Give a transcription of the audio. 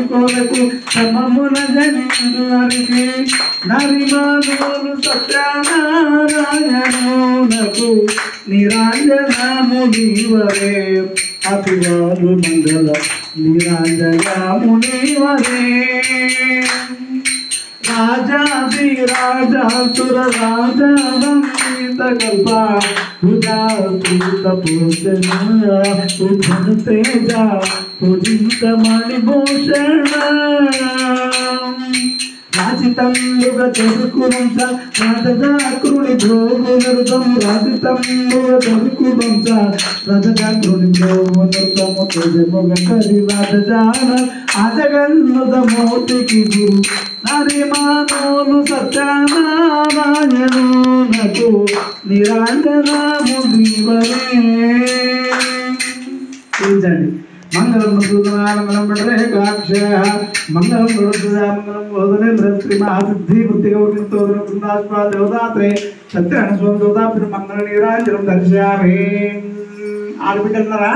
కొరకు సమముల జనించు వారికి నరిమానోలు సత్యనారాయణునకు నిరాంజనమునివరే అతివాలు మంగళ నిరాంజనమునివరే రాజాది రాజాసుర రాజా వంశీత కల్ప పూజాపూత పూజన పూజన తేజ పూజిత మణిభూషణ రాజితంబుగ తొడుకు వంశ రాజదాకృని భోగునరుతం రాజితంబుగ తొడుకు వంశ రాజదాకృని భోగునరుతము తేజముగ కరి రాజజాన అజగన్నుద మోతికి గురు నరిమానోలు సత్యనారాయణునకు నిరాంజనమునివరే మంగళం మంగళం పడరేకాక్ష మంగళం మంగళం బోధనే శ్రీ మహాసిద్ధి బుద్ధిగౌరవంతో దేవతాత్రే సత్యనారాయణ స్వామి దేవతాపి మంగళ నీరాజనం దర్శయామి ఆడబిడ్డన్నారా